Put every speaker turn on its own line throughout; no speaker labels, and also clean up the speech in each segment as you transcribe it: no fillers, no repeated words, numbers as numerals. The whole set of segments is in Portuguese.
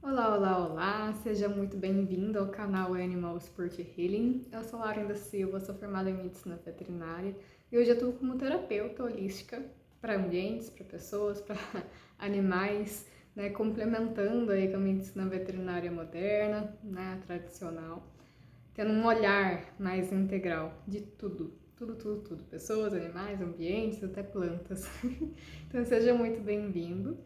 Olá, olá, olá! Seja muito bem-vindo ao canal Animal Sport Healing. Eu sou Lauren da Silva, sou formada em medicina veterinária e hoje eu atuo como terapeuta holística para ambientes, para pessoas, para animais, né, complementando aí com a medicina veterinária moderna, né, tradicional, tendo um olhar mais integral de tudo. Tudo. Pessoas, animais, ambientes, até plantas. Então seja muito bem-vindo.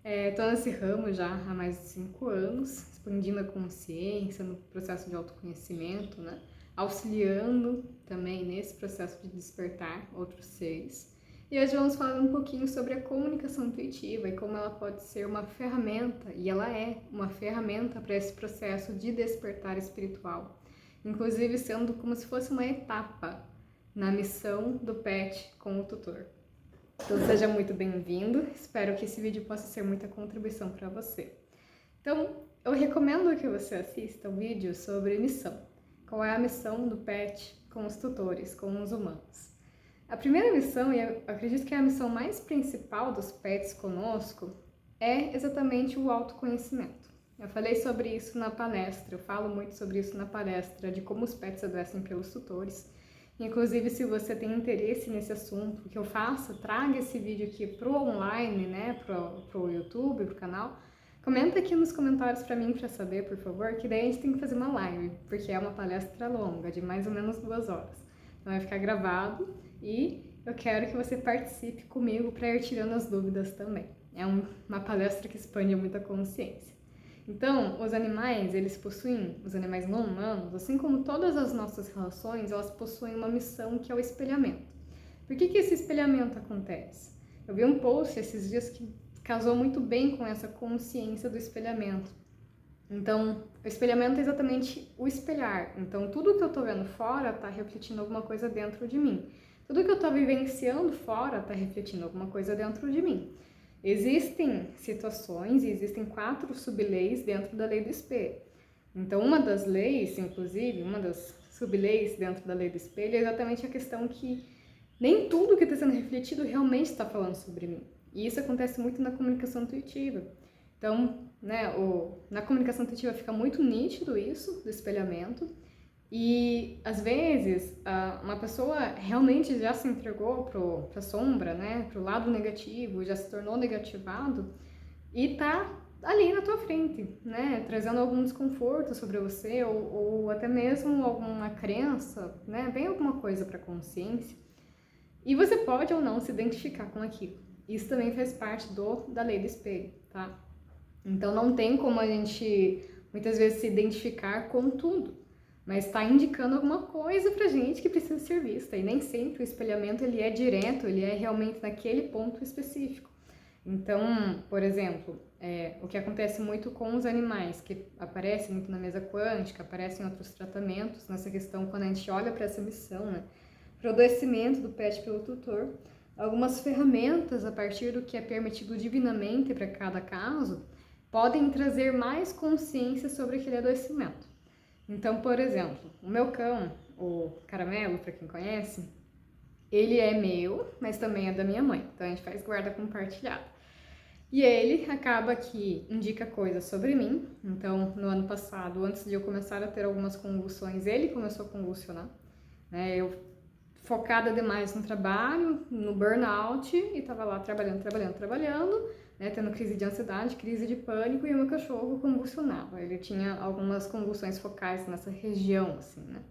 Estou nesse ramo já há mais de 5 anos, expandindo a consciência no processo de autoconhecimento, né? Auxiliando também nesse processo de despertar outros seres. E hoje vamos falar um pouquinho sobre a comunicação intuitiva e como ela pode ser uma ferramenta, e ela é uma ferramenta para esse processo de despertar espiritual, inclusive sendo como se fosse uma etapa na missão do pet com o tutor. Então seja muito bem-vindo, espero que esse vídeo possa ser muita contribuição para você. Então, eu recomendo que você assista um vídeo sobre missão. Qual é a missão do pet com os tutores, com os humanos? A primeira missão, e eu acredito que é a missão mais principal dos pets conosco, é exatamente o autoconhecimento. Eu falei sobre isso na palestra, eu falo muito sobre isso na palestra, de como os pets adoecem pelos tutores. Inclusive, se você tem interesse nesse assunto que eu faço, traga esse vídeo aqui pro online, né, pro YouTube, pro canal. Comenta aqui nos comentários para mim para saber, por favor, que daí a gente tem que fazer uma live, porque é uma palestra longa, de mais ou menos 2 horas. Então vai ficar gravado e eu quero que você participe comigo para ir tirando as dúvidas também. É uma palestra que expande muita consciência. Então, os animais não humanos, assim como todas as nossas relações, elas possuem uma missão que é o espelhamento. Por que esse espelhamento acontece? Eu vi um post esses dias que casou muito bem com essa consciência do espelhamento. Então, o espelhamento é exatamente o espelhar. Então, tudo que eu tô vendo fora tá refletindo alguma coisa dentro de mim. Tudo que eu tô vivenciando fora tá refletindo alguma coisa dentro de mim. Existem situações e existem 4 sub-leis dentro da lei do espelho. Então, uma das leis, inclusive, uma das sub-leis dentro da lei do espelho é exatamente a questão que nem tudo que está sendo refletido realmente está falando sobre mim. E isso acontece muito na comunicação intuitiva. Então, né, na comunicação intuitiva fica muito nítido isso, do espelhamento. E, às vezes, uma pessoa realmente já se entregou para a sombra, né, para o lado negativo, já se tornou negativado e tá ali na tua frente, né, trazendo algum desconforto sobre você ou até mesmo alguma crença, né, vem alguma coisa para a consciência e você pode ou não se identificar com aquilo. Isso também faz parte da lei do espelho, tá? Então não tem como a gente muitas vezes se identificar com tudo, mas está indicando alguma coisa pra gente que precisa ser vista. E nem sempre o espelhamento ele é direto, ele é realmente naquele ponto específico. Então, por exemplo, o que acontece muito com os animais, que aparecem muito na mesa quântica, aparecem em outros tratamentos, nessa questão quando a gente olha para essa missão, né? Para o adoecimento do pet pelo tutor, algumas ferramentas a partir do que é permitido divinamente para cada caso, podem trazer mais consciência sobre aquele adoecimento. Então, por exemplo, o meu cão, o Caramelo, para quem conhece, ele é meu, mas também é da minha mãe. Então a gente faz guarda compartilhada. E ele acaba que indica coisas sobre mim. Então, no ano passado, antes de eu começar a ter algumas convulsões, ele começou a convulsionar, né? Eu focada demais no trabalho, no burnout, e tava lá trabalhando, né, tendo crise de ansiedade, crise de pânico, e o meu cachorro convulsionava. Ele tinha algumas convulsões focais nessa região, assim, né?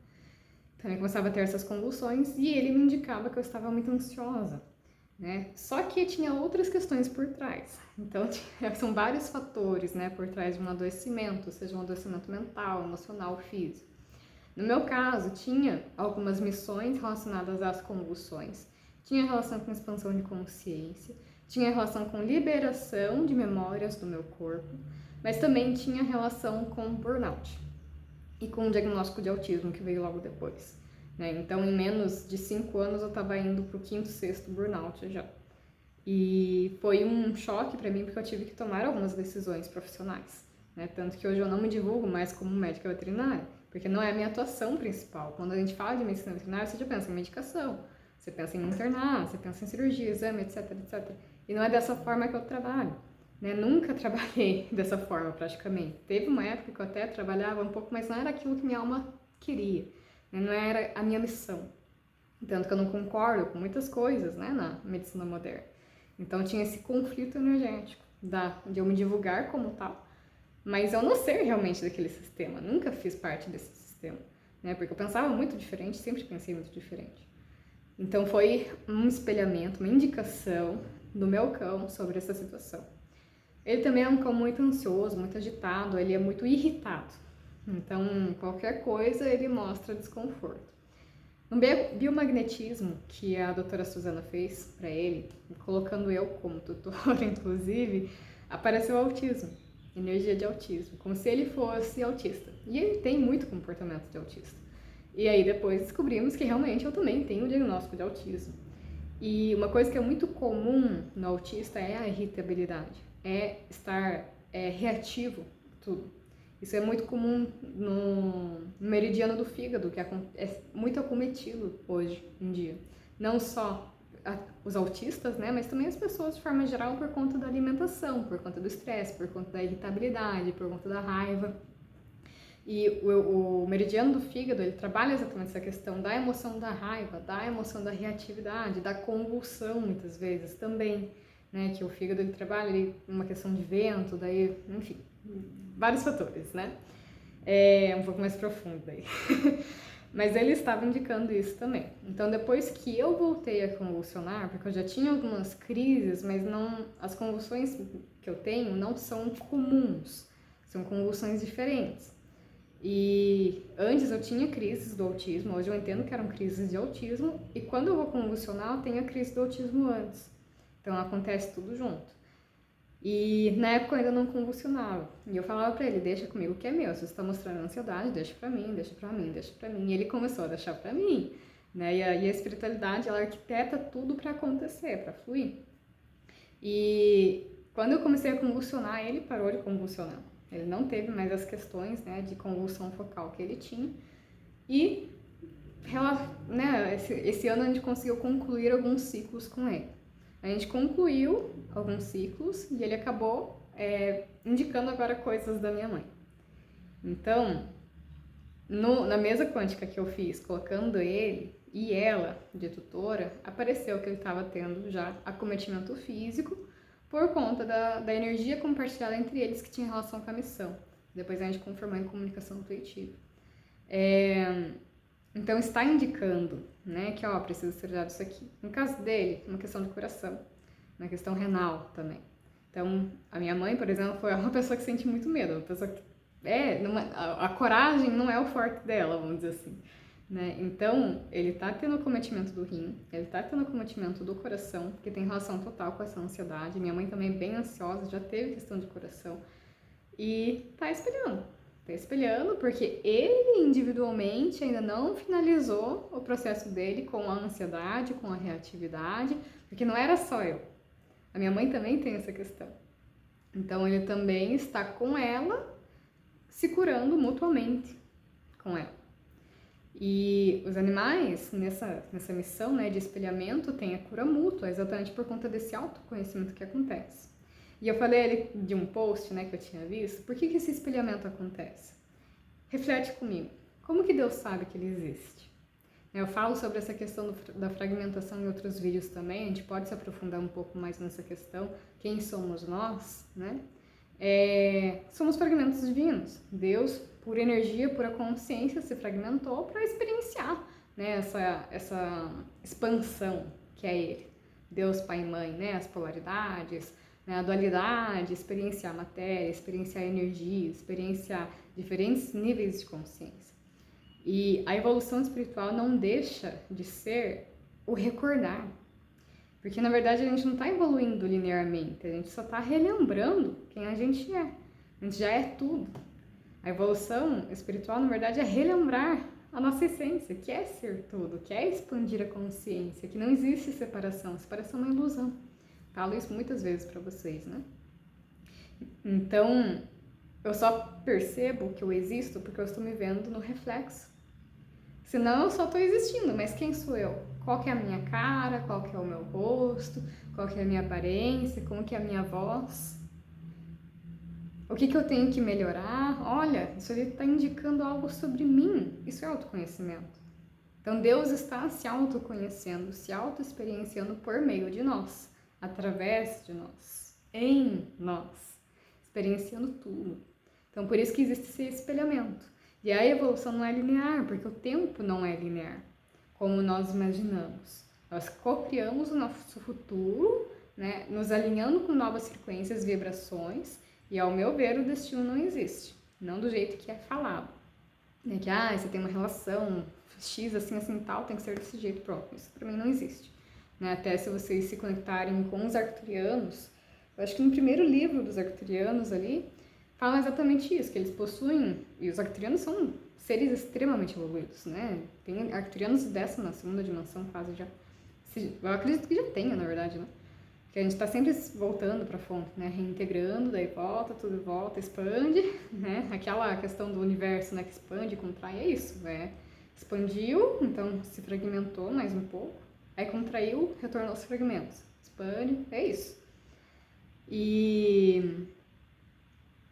Então ele começava a ter essas convulsões e ele me indicava que eu estava muito ansiosa, né? Só que tinha outras questões por trás. Então são vários fatores, né, por trás de um adoecimento, seja um adoecimento mental, emocional, físico. No meu caso, tinha algumas missões relacionadas às convulsões, tinha relação com expansão de consciência, tinha relação com liberação de memórias do meu corpo, mas também tinha relação com burnout e com o diagnóstico de autismo que veio logo depois, né? Então, em menos de 5 anos, eu estava indo para o 5º, 6º burnout já. E foi um choque para mim, porque eu tive que tomar algumas decisões profissionais, né? Tanto que hoje eu não me divulgo mais como médica veterinária, porque não é a minha atuação principal. Quando a gente fala de medicina veterinária, você já pensa em medicação, você pensa em internar, você pensa em cirurgia, exame, etc, etc. E não é dessa forma que eu trabalho, né? Nunca trabalhei dessa forma praticamente. Teve uma época que eu até trabalhava um pouco, mas não era aquilo que minha alma queria, né? Não era a minha missão. Tanto que eu não concordo com muitas coisas, né, na medicina moderna. Então tinha esse conflito energético de eu me divulgar como tal, mas eu não ser realmente daquele sistema. Nunca fiz parte desse sistema, né? Porque eu pensava muito diferente, sempre pensei muito diferente. Então foi um espelhamento, uma indicação do meu cão sobre essa situação. Ele também é um cão muito ansioso, muito agitado, ele é muito irritado. Então, qualquer coisa ele mostra desconforto. No biomagnetismo que a doutora Suzana fez para ele, colocando eu como tutora, inclusive, apareceu autismo, energia de autismo, como se ele fosse autista. E ele tem muito comportamento de autista. E aí depois descobrimos que realmente eu também tenho o diagnóstico de autismo. E uma coisa que é muito comum no autista é a irritabilidade, é estar reativo a tudo. Isso é muito comum no meridiano do fígado, que é muito acometido hoje em dia. Não só os autistas, né, mas também as pessoas de forma geral por conta da alimentação, por conta do estresse, por conta da irritabilidade, por conta da raiva. E o meridiano do fígado, ele trabalha exatamente essa questão da emoção da raiva, da emoção da reatividade, da convulsão, muitas vezes, também, né? Que o fígado, ele trabalha uma questão de vento, daí, enfim, vários fatores, né? É um pouco mais profundo daí. Mas ele estava indicando isso também. Então, depois que eu voltei a convulsionar, porque eu já tinha algumas crises, mas não, as convulsões que eu tenho não são comuns, são convulsões diferentes. E antes eu tinha crises do autismo, hoje eu entendo que eram crises de autismo, e quando eu vou convulsionar, eu tenho a crise do autismo antes. Então acontece tudo junto. E na época eu ainda não convulsionava. E eu falava pra ele, deixa comigo que é meu, se você tá mostrando ansiedade, deixa pra mim, deixa pra mim, deixa pra mim. E ele começou a deixar pra mim, né? E a espiritualidade, ela arquiteta tudo pra acontecer, pra fluir. E quando eu comecei a convulsionar, ele parou de convulsionar. Ele não teve mais as questões, né, de convulsão focal que ele tinha. E né, esse ano a gente conseguiu concluir alguns ciclos com ele. A gente concluiu alguns ciclos e ele acabou indicando agora coisas da minha mãe. Então, na mesa quântica que eu fiz, colocando ele e ela de tutora, apareceu que ele estava tendo já acometimento físico, por conta da energia compartilhada entre eles que tinha relação com a missão. Depois a gente confirmou em comunicação intuitiva. Então está indicando, né, que precisa ser dado isso aqui. No caso dele, uma questão de coração, uma questão renal também. Então, a minha mãe, por exemplo, foi uma pessoa que sente muito medo, uma pessoa que a coragem não é o forte dela, vamos dizer assim. Né? Então, ele tá tendo acometimento do rim, ele tá tendo acometimento do coração, que tem relação total com essa ansiedade. Minha mãe também é bem ansiosa, já teve questão de coração. E tá espelhando porque ele individualmente ainda não finalizou o processo dele com a ansiedade, com a reatividade, porque não era só eu. A minha mãe também tem essa questão. Então, ele também está com ela, se curando mutuamente com ela. E os animais, nessa missão, né, de espelhamento, tem a cura mútua, exatamente por conta desse autoconhecimento que acontece. E eu falei ali de um post, né, que eu tinha visto, por que esse espelhamento acontece? Reflete comigo, como que Deus sabe que ele existe? Eu falo sobre essa questão da fragmentação em outros vídeos também, a gente pode se aprofundar um pouco mais nessa questão, quem somos nós, né? Somos fragmentos divinos, Deus, por energia, pura consciência, se fragmentou para experienciar, né, essa expansão que é Ele. Deus, Pai e Mãe, né, as polaridades, né, a dualidade, experienciar matéria, experienciar energia, experienciar diferentes níveis de consciência. E a evolução espiritual não deixa de ser o recordar. Porque, na verdade, a gente não está evoluindo linearmente, a gente só está relembrando quem a gente é. A gente já é tudo. A evolução espiritual, na verdade, é relembrar a nossa essência, que é ser tudo, que é expandir a consciência, que não existe separação. Separação é uma ilusão. Falo isso muitas vezes para vocês, né? Então, eu só percebo que eu existo porque eu estou me vendo no reflexo. Senão eu só estou existindo, mas quem sou eu? Qual que é a minha cara? Qual que é o meu rosto? Qual que é a minha aparência? Como que é a minha voz? O que eu tenho que melhorar? Olha, isso ali está indicando algo sobre mim. Isso é autoconhecimento. Então, Deus está se autoconhecendo, se autoexperienciando por meio de nós, através de nós, em nós, experienciando tudo. Então, por isso que existe esse espelhamento. E a evolução não é linear, porque o tempo não é linear, como nós imaginamos. Nós cocriamos o nosso futuro, né, nos alinhando com novas frequências, vibrações, e ao meu ver o destino não existe, não do jeito que é falado. Né, que você tem uma relação X assim tal, tem que ser desse jeito, pronto. Isso pra mim não existe. Né? Até se vocês se conectarem com os arcturianos, eu acho que no primeiro livro dos arcturianos ali, fala exatamente isso, que eles possuem, e os arcturianos são seres extremamente evoluídos, né? Tem arcturianos dessa na segunda dimensão quase já. Eu acredito que já tenha, na verdade, né? Que a gente está sempre voltando para a fonte, né? Reintegrando, daí volta, tudo volta, expande, né? Aquela questão do universo, né? Que expande, contrai, é isso, né? Expandiu, então se fragmentou mais um pouco, aí contraiu, retornou os fragmentos, expande, é isso. E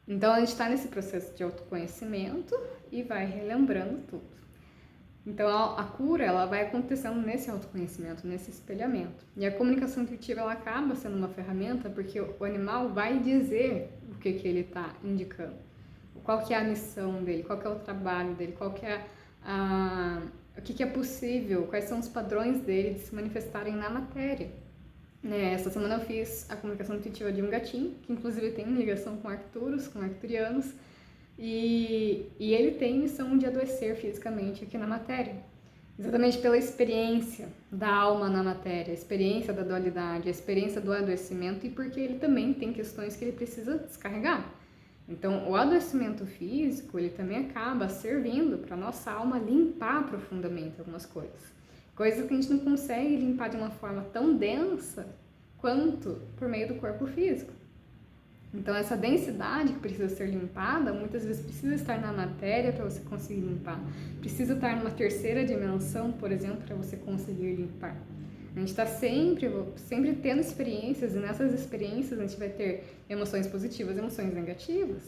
então a gente está nesse processo de autoconhecimento e vai relembrando tudo. Então a cura ela vai acontecendo nesse autoconhecimento, nesse espelhamento. E a comunicação intuitiva ela acaba sendo uma ferramenta porque o animal vai dizer o que ele está indicando. Qual que é a missão dele, qual que é o trabalho dele, qual que é o que é possível, quais são os padrões dele de se manifestarem na matéria. Né? Essa semana eu fiz a comunicação intuitiva de um gatinho, que inclusive tem ligação com arcturos, com arcturianos, e ele tem missão de adoecer fisicamente aqui na matéria. Exatamente pela experiência da alma na matéria, a experiência da dualidade, a experiência do adoecimento e porque ele também tem questões que ele precisa descarregar. Então, o adoecimento físico, ele também acaba servindo para a nossa alma limpar profundamente algumas coisas. Coisas que a gente não consegue limpar de uma forma tão densa quanto por meio do corpo físico. Então, essa densidade que precisa ser limpada, muitas vezes precisa estar na matéria para você conseguir limpar. Precisa estar numa terceira dimensão, por exemplo, para você conseguir limpar. A gente está sempre tendo experiências, e nessas experiências a gente vai ter emoções positivas e emoções negativas.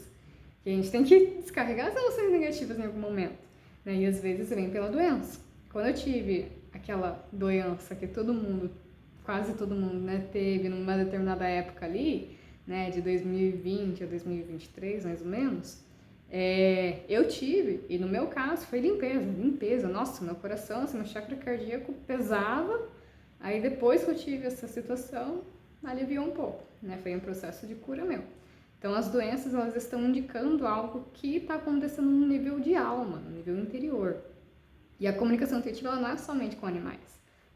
E a gente tem que descarregar as emoções negativas em algum momento. Né? E às vezes vem pela doença. Quando eu tive aquela doença que quase todo mundo, né, teve numa determinada época ali, né, de 2020 a 2023, mais ou menos, eu tive, e no meu caso foi limpeza. Nossa, meu coração, meu chakra cardíaco pesava. Aí depois que eu tive essa situação, aliviou um pouco, né? Foi um processo de cura meu. Então as doenças, elas estão indicando algo que está acontecendo no nível de alma, no nível interior. E a comunicação intuitiva, ela não é somente com animais,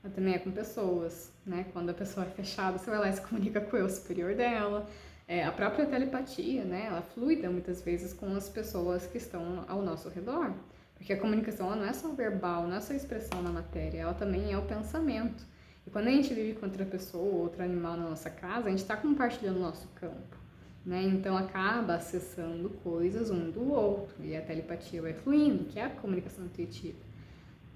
ela também é com pessoas, né? Quando a pessoa é fechada, você vai lá e se comunica com o eu superior dela. A própria telepatia, né? Ela fluida muitas vezes com as pessoas que estão ao nosso redor. Porque a comunicação, ela não é só verbal, não é só expressão na matéria, ela também é o pensamento. E quando a gente vive com outra pessoa ou outro animal na nossa casa, a gente está compartilhando o nosso campo, né? Então acaba acessando coisas um do outro e a telepatia vai fluindo, que é a comunicação intuitiva.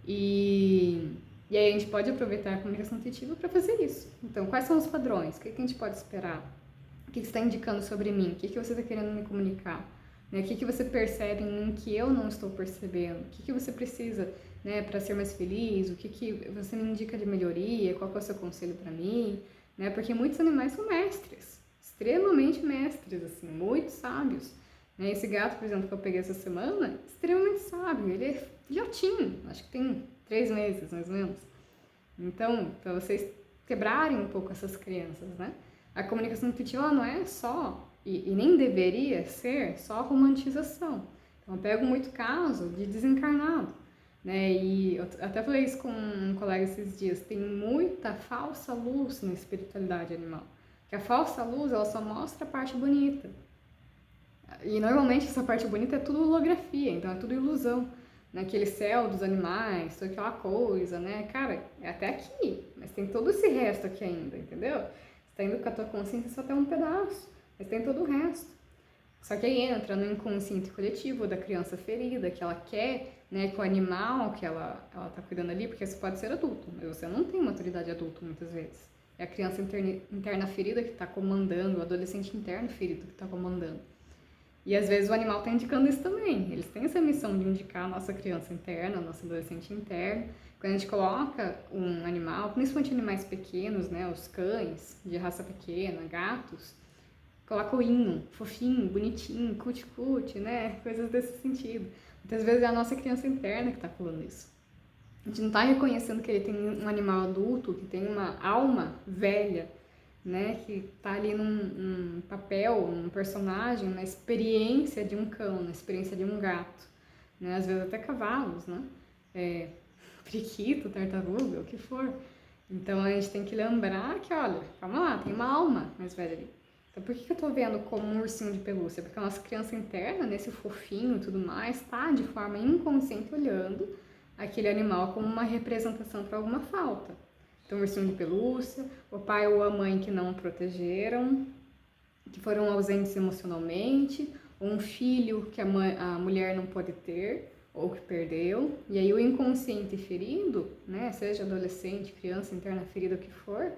E aí a gente pode aproveitar a comunicação intuitiva para fazer isso. Então, quais são os padrões? O que a gente pode esperar? O que você está indicando sobre mim? O que você está querendo me comunicar? Né? O que você percebe em mim que eu não estou percebendo? O que você precisa, né, para ser mais feliz? O que você me indica de melhoria? Qual que é o seu conselho para mim? Né? Porque muitos animais são mestres, extremamente mestres, assim, muito sábios. Né? Esse gato, por exemplo, que eu peguei essa semana, extremamente sábio. Ele é filhotinho, acho que tem 3 meses, mais ou menos. Então, para vocês quebrarem um pouco essas crenças, né? A comunicação intuitiva ela não é só, e nem deveria ser, só romantização. Então, eu pego muito caso de desencarnado, né? E eu até falei isso com um colega esses dias, tem muita falsa luz na espiritualidade animal. Que a falsa luz, ela só mostra a parte bonita. E normalmente essa parte bonita é tudo holografia, então é tudo ilusão. Naquele céu dos animais, toda aquela coisa, né? Cara, é até aqui, mas tem todo esse resto aqui ainda, entendeu? Você tá indo com a tua consciência só até um pedaço, mas tem todo o resto. Só que aí entra no inconsciente coletivo da criança ferida, que ela quer, né, que o animal que ela tá cuidando ali, porque você pode ser adulto, mas você não tem maturidade adulta muitas vezes. É a criança interna ferida que tá comandando, o adolescente interno ferido que tá comandando. E às vezes o animal está indicando isso também. Eles têm essa missão de indicar a nossa criança interna, a nossa adolescente interna. Quando a gente coloca um animal, principalmente animais pequenos, né, os cães de raça pequena, gatos, coloca o hino, fofinho, bonitinho, cuti-cuti, né, coisas desse sentido. Muitas vezes é a nossa criança interna que está falando isso. A gente não está reconhecendo que ele tem um animal adulto, que tem uma alma velha, né, que está ali num papel, um personagem, na experiência de um cão, na experiência de um gato, né, às vezes até cavalos, né, periquito, tartaruga, o que for. Então a gente tem que lembrar que, olha, calma lá, tem uma alma mais velha ali. Então por que eu tô vendo como um ursinho de pelúcia? Porque a nossa criança interna, nesse fofinho e tudo mais, tá de forma inconsciente olhando aquele animal como uma representação para alguma falta. Então, ursinho de pelúcia, o pai ou a mãe que não o protegeram, que foram ausentes emocionalmente, ou um filho que a mulher não pode ter, ou que perdeu. E aí o inconsciente ferido, né, seja adolescente, criança, interna ferida, o que for,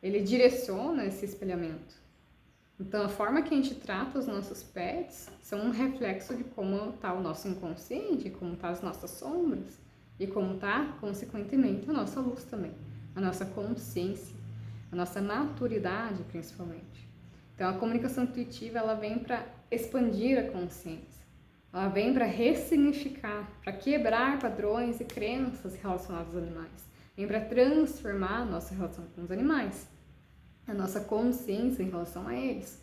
ele direciona esse espelhamento. Então, a forma que a gente trata os nossos pets são um reflexo de como está o nosso inconsciente, como estão as nossas sombras, e como está, consequentemente, a nossa luz também. A nossa consciência, a nossa maturidade, principalmente. Então, a comunicação intuitiva, ela vem para expandir a consciência. Ela vem para ressignificar, para quebrar padrões e crenças relacionados aos animais. Vem para transformar a nossa relação com os animais, a nossa consciência em relação a eles.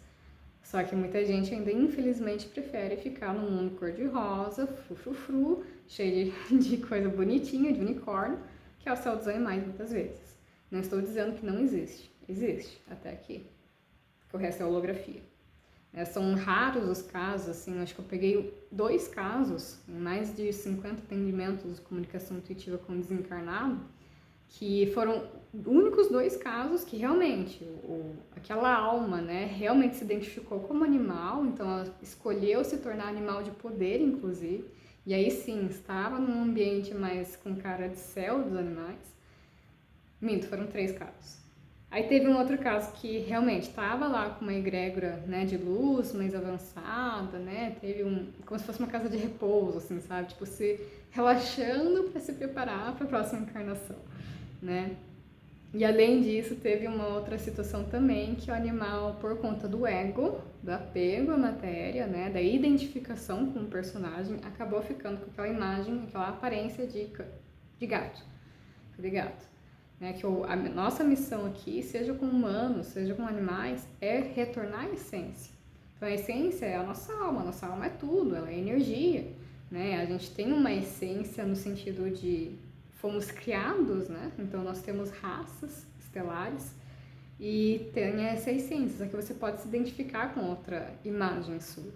Só que muita gente ainda, infelizmente, prefere ficar no mundo cor-de-rosa, frufru, cheio de coisa bonitinha, de unicórnio, que é o céu dos animais, muitas vezes. Não estou dizendo que não existe. Existe, até aqui. Porque o resto é holografia. São raros os casos, assim, acho que eu peguei 2 casos, em mais de 50 atendimentos de comunicação intuitiva com desencarnado, que foram únicos 2 casos que realmente aquela alma, né, realmente se identificou como animal, então ela escolheu se tornar animal de poder, inclusive, e aí sim, estava num ambiente mais com cara de céu dos animais. Minto, foram 3 casos. Aí teve um outro caso que realmente estava lá com uma egrégora, né, de luz mais avançada, né, teve como se fosse uma casa de repouso, assim, sabe, tipo, se relaxando para se preparar para a próxima encarnação, né. E além disso, teve uma outra situação também, que o animal, por conta do ego, do apego à matéria, né, da identificação com o personagem, acabou ficando com aquela imagem, aquela aparência de gato, de gato. Né, que a nossa missão aqui, seja com humanos, seja com animais, é retornar à essência. Então a essência é a nossa alma é tudo, ela é energia, né? A gente tem uma essência no sentido de fomos criados, né? Então nós temos raças estelares e tem essa essência, só que você pode se identificar com outra imagem sua,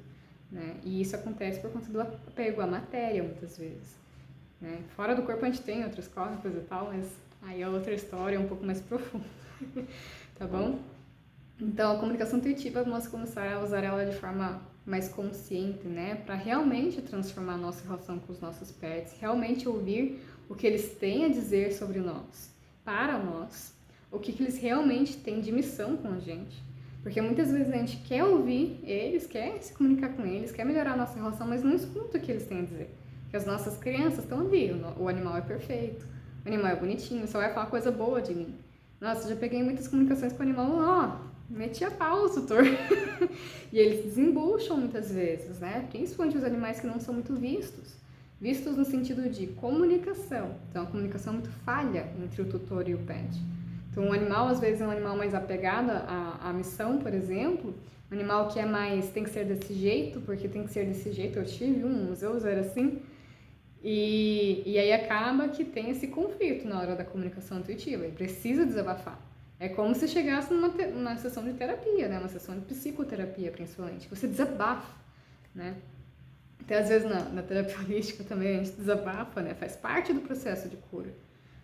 né? E isso acontece por conta do apego à matéria, muitas vezes. Né? Fora do corpo a gente tem outras coisas e tal, mas aí é outra história, um pouco mais profunda, tá bom? Então, a comunicação intuitiva, vamos começar a usar ela de forma mais consciente, né? Para realmente transformar a nossa relação com os nossos pets, realmente ouvir o que eles têm a dizer sobre nós, para nós, o que eles realmente têm de missão com a gente. Porque muitas vezes a gente quer ouvir eles, quer se comunicar com eles, quer melhorar a nossa relação, mas não escuta o que eles têm a dizer. Porque as nossas crianças estão ali, o animal é perfeito, o animal é bonitinho, só vai falar coisa boa de mim. Nossa, já peguei muitas comunicações com o animal, meti a pau, tutor. E eles desembucham muitas vezes, né? Principalmente os animais que não são muito vistos. Vistos no sentido de comunicação. Então, a comunicação é muito falha entre o tutor e o pet. Então, o animal, às vezes, é um animal mais apegado à missão, por exemplo. Um animal que é mais, tem que ser desse jeito, porque tem que ser desse jeito. Eu tive um museu, era assim. E aí acaba que tem esse conflito na hora da comunicação intuitiva, e precisa desabafar. É como se chegasse numa sessão de terapia, né? Uma sessão de psicoterapia, principalmente. Você desabafa, né? Até às vezes na terapia holística também a gente desabafa, né? Faz parte do processo de cura.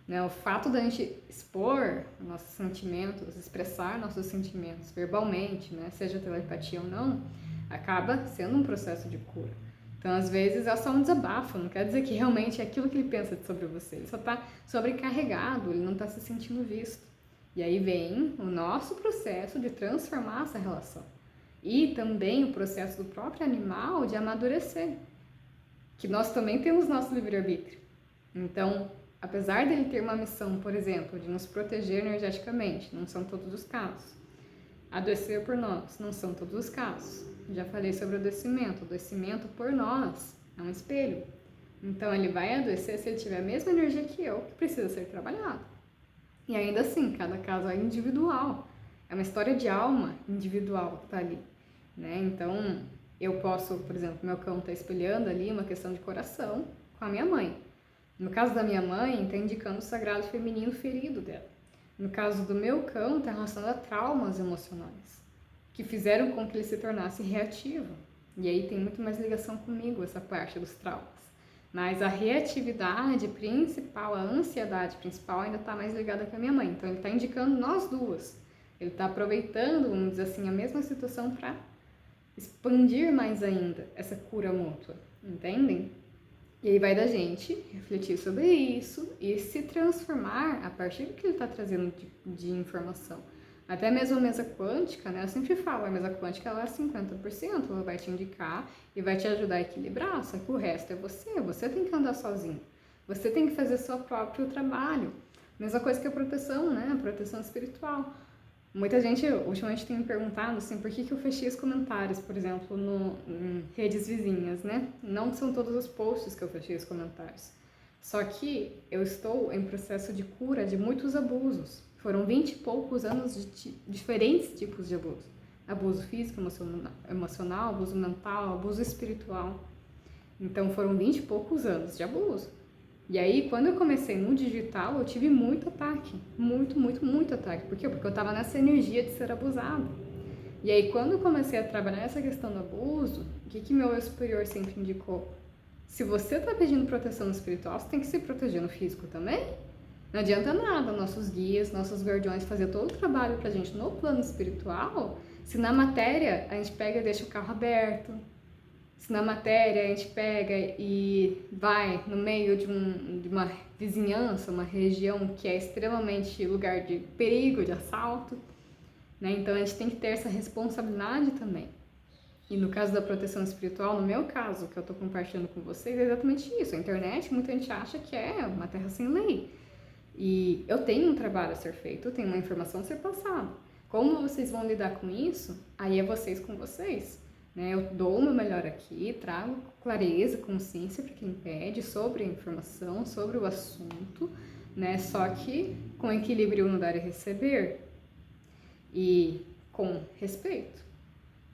Né? O fato da gente expor nossos sentimentos, expressar nossos sentimentos verbalmente, né? Seja telepatia ou não, acaba sendo um processo de cura. Então, às vezes, é só um desabafo, não quer dizer que realmente é aquilo que ele pensa sobre você. Ele só está sobrecarregado, ele não está se sentindo visto. E aí vem o nosso processo de transformar essa relação. E também o processo do próprio animal de amadurecer, que nós também temos nosso livre-arbítrio. Então, apesar dele ter uma missão, por exemplo, de nos proteger energeticamente, não são todos os casos. Adoecer por nós, não são todos os casos. Já falei sobre o adoecimento. O adoecimento por nós é um espelho. Então, ele vai adoecer se ele tiver a mesma energia que eu, que precisa ser trabalhado. E ainda assim, cada caso é individual. É uma história de alma individual que está ali, né? Então, eu posso, por exemplo, meu cão está espelhando ali uma questão de coração com a minha mãe. No caso da minha mãe, está indicando o sagrado feminino ferido dela. No caso do meu cão, está relacionado a traumas emocionais, que fizeram com que ele se tornasse reativo. E aí tem muito mais ligação comigo, essa parte dos traumas. Mas a reatividade principal, a ansiedade principal ainda está mais ligada com a minha mãe. Então ele está indicando nós duas. Ele está aproveitando, vamos dizer assim, a mesma situação para expandir mais ainda essa cura mútua, entendem? E aí vai da gente refletir sobre isso e se transformar a partir do que ele está trazendo de informação. Até mesmo a mesa quântica, né? Eu sempre falo, a mesa quântica ela é 50%, ela vai te indicar e vai te ajudar a equilibrar, só que o resto é você tem que andar sozinho. Você tem que fazer seu próprio trabalho. Mesma coisa que a proteção, né? A proteção espiritual. Muita gente ultimamente tem me perguntado assim, por que eu fechei os comentários, por exemplo, em redes vizinhas, né? Não são todos os posts que eu fechei os comentários. Só que eu estou em processo de cura de muitos abusos. Foram 20 e poucos anos de diferentes tipos de abuso. Abuso físico, emocional, abuso mental, abuso espiritual. Então foram 20 e poucos anos de abuso. E aí, quando eu comecei no digital, eu tive muito ataque. Muito ataque. Por quê? Porque eu estava nessa energia de ser abusada. E aí, quando eu comecei a trabalhar essa questão do abuso, o que meu eu superior sempre indicou? Se você está pedindo proteção espiritual, você tem que se proteger no físico também. Não adianta nada nossos guias, nossos guardiões fazer todo o trabalho pra gente no plano espiritual, se na matéria a gente pega e deixa o carro aberto, se na matéria a gente pega e vai no meio de uma vizinhança, uma região que é extremamente lugar de perigo, de assalto, né? Então a gente tem que ter essa responsabilidade também. E no caso da proteção espiritual, no meu caso, que eu estou compartilhando com vocês, é exatamente isso. A internet, muita gente acha que é uma terra sem lei. E eu tenho um trabalho a ser feito, eu tenho uma informação a ser passada. Como vocês vão lidar com isso, aí é vocês com vocês. Né? Eu dou o meu melhor aqui, trago clareza, consciência para quem pede sobre a informação, sobre o assunto, né? Só que com equilíbrio no dar e receber e com respeito,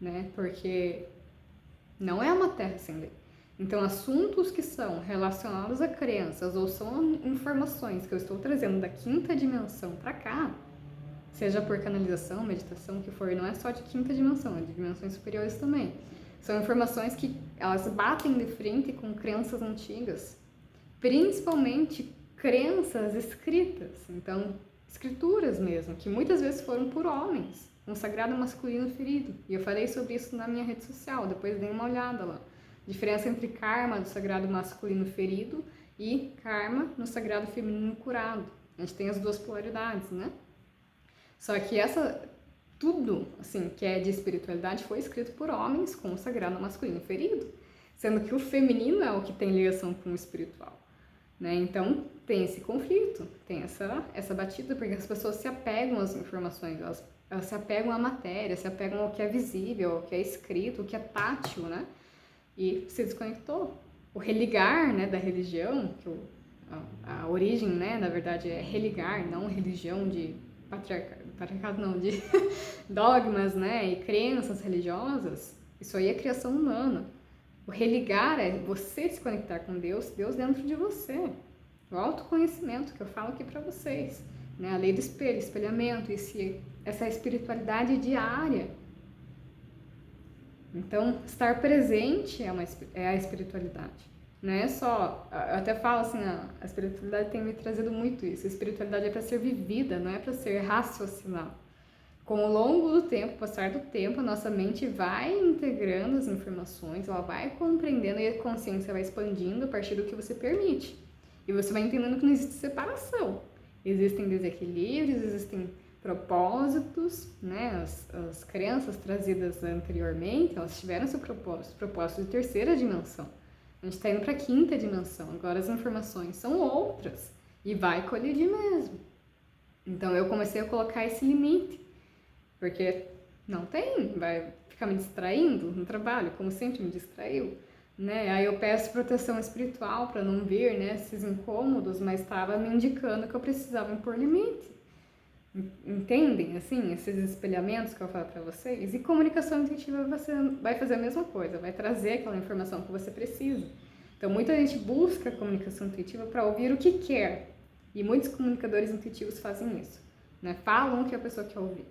né? Porque não é uma terra sem lei. Então, assuntos que são relacionados a crenças ou são informações que eu estou trazendo da quinta dimensão para cá, seja por canalização, meditação, o que for, não é só de quinta dimensão, é de dimensões superiores também. São informações que elas batem de frente com crenças antigas, principalmente crenças escritas, então escrituras mesmo, que muitas vezes foram por homens, um sagrado masculino ferido. E eu falei sobre isso na minha rede social, depois dei uma olhada lá. Diferença entre karma do sagrado masculino ferido e karma no sagrado feminino curado. A gente tem as duas polaridades, né? Só que tudo assim, que é de espiritualidade foi escrito por homens com o sagrado masculino ferido, sendo que o feminino é o que tem ligação com o espiritual, né? Então tem esse conflito, tem essa batida, porque as pessoas se apegam às informações, elas se apegam à matéria, se apegam ao que é visível, ao que é escrito, ao que é tátil, né? E se desconectou. O religar, né, da religião, que a origem, né, na verdade é religar, não religião de patriarcado não, de dogmas, né, e crenças religiosas, isso aí é criação humana. O religar é você se conectar com Deus, Deus dentro de você. O autoconhecimento que eu falo aqui para vocês, né, a lei do espelho, espelhamento, essa espiritualidade diária. Então, estar presente é a espiritualidade. Não é só, eu até falo assim, a espiritualidade tem me trazido muito isso. A espiritualidade é para ser vivida, não é para ser raciocinal. Com o longo do tempo, passar do tempo, a nossa mente vai integrando as informações, ela vai compreendendo e a consciência vai expandindo a partir do que você permite. E você vai entendendo que não existe separação. Existem desequilíbrios, existem propósitos, né? As crenças trazidas anteriormente, elas tiveram seu propósito de terceira dimensão. A gente está indo para a quinta dimensão, agora as informações são outras e vai colidir mesmo. Então eu comecei a colocar esse limite, porque não tem, vai ficar me distraindo no trabalho, como sempre me distraiu, né? Aí eu peço proteção espiritual para não vir, né, esses incômodos, mas estava me indicando que eu precisava impor limite. Entendem, assim, esses espelhamentos que eu falo para vocês? E comunicação intuitiva você vai fazer a mesma coisa, vai trazer aquela informação que você precisa. Então, muita gente busca a comunicação intuitiva para ouvir o que quer. E muitos comunicadores intuitivos fazem isso, né? Falam o que a pessoa quer ouvir.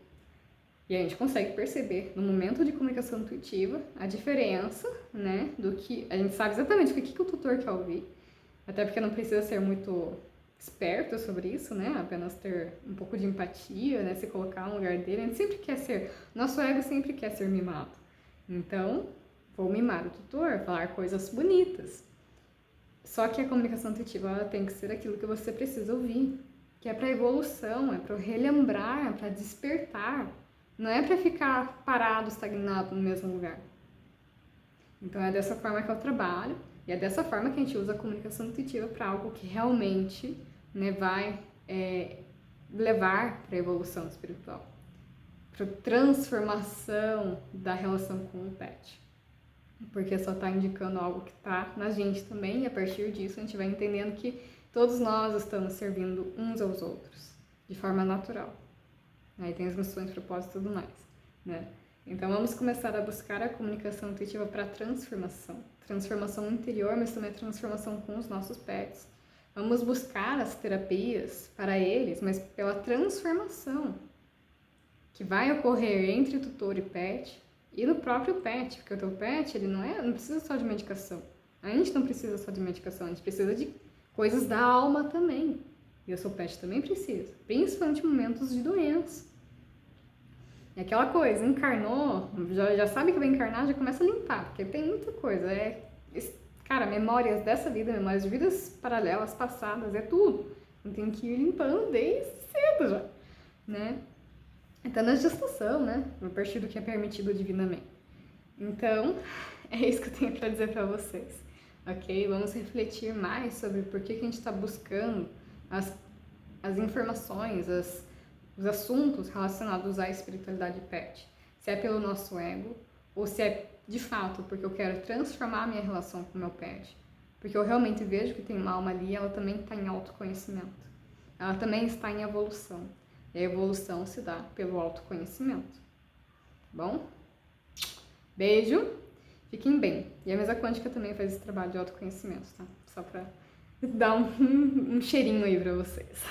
E a gente consegue perceber, no momento de comunicação intuitiva, a diferença, né, do que... A gente sabe exatamente o que o tutor quer ouvir, até porque não precisa ser muito esperto sobre isso, né? Apenas ter um pouco de empatia, né? Se colocar no lugar dele. A gente sempre quer ser... Nosso ego sempre quer ser mimado. Então, vou mimar o tutor, falar coisas bonitas. Só que a comunicação intuitiva ela tem que ser aquilo que você precisa ouvir. Que é para evolução, é para relembrar, é para despertar. Não é para ficar parado, estagnado no mesmo lugar. Então, é dessa forma que eu trabalho. E é dessa forma que a gente usa a comunicação intuitiva para algo que realmente, né, vai levar para a evolução espiritual, para a transformação da relação com o pet. Porque só está indicando algo que está na gente também, e a partir disso a gente vai entendendo que todos nós estamos servindo uns aos outros, de forma natural. Aí tem as missões, propósitos e tudo mais, né? Então vamos começar a buscar a comunicação intuitiva para transformação. Transformação interior, mas também transformação com os nossos pets. Vamos buscar as terapias para eles, mas pela transformação que vai ocorrer entre tutor e pet e no próprio pet, porque o teu pet ele não precisa só de medicação. A gente não precisa só de medicação, a gente precisa de coisas da alma também. E o seu pet também precisa, principalmente em momentos de doença. É aquela coisa, encarnou, já sabe que vai encarnar, já começa a limpar, porque tem muita coisa. Cara, memórias dessa vida, memórias de vidas paralelas, passadas, é tudo. Então tem que ir limpando desde cedo já, né? Então na gestação, né? A partir do que é permitido divinamente. Então, é isso que eu tenho para dizer para vocês, ok? Vamos refletir mais sobre por que a gente está buscando as informações, os assuntos relacionados à espiritualidade pet. Se é pelo nosso ego, ou se é de fato porque eu quero transformar a minha relação com o meu pet. Porque eu realmente vejo que tem uma alma ali, ela também está em autoconhecimento. Ela também está em evolução. E a evolução se dá pelo autoconhecimento. Tá bom? Beijo, fiquem bem. E a mesa quântica também faz esse trabalho de autoconhecimento, tá? Só pra dar um cheirinho aí pra vocês.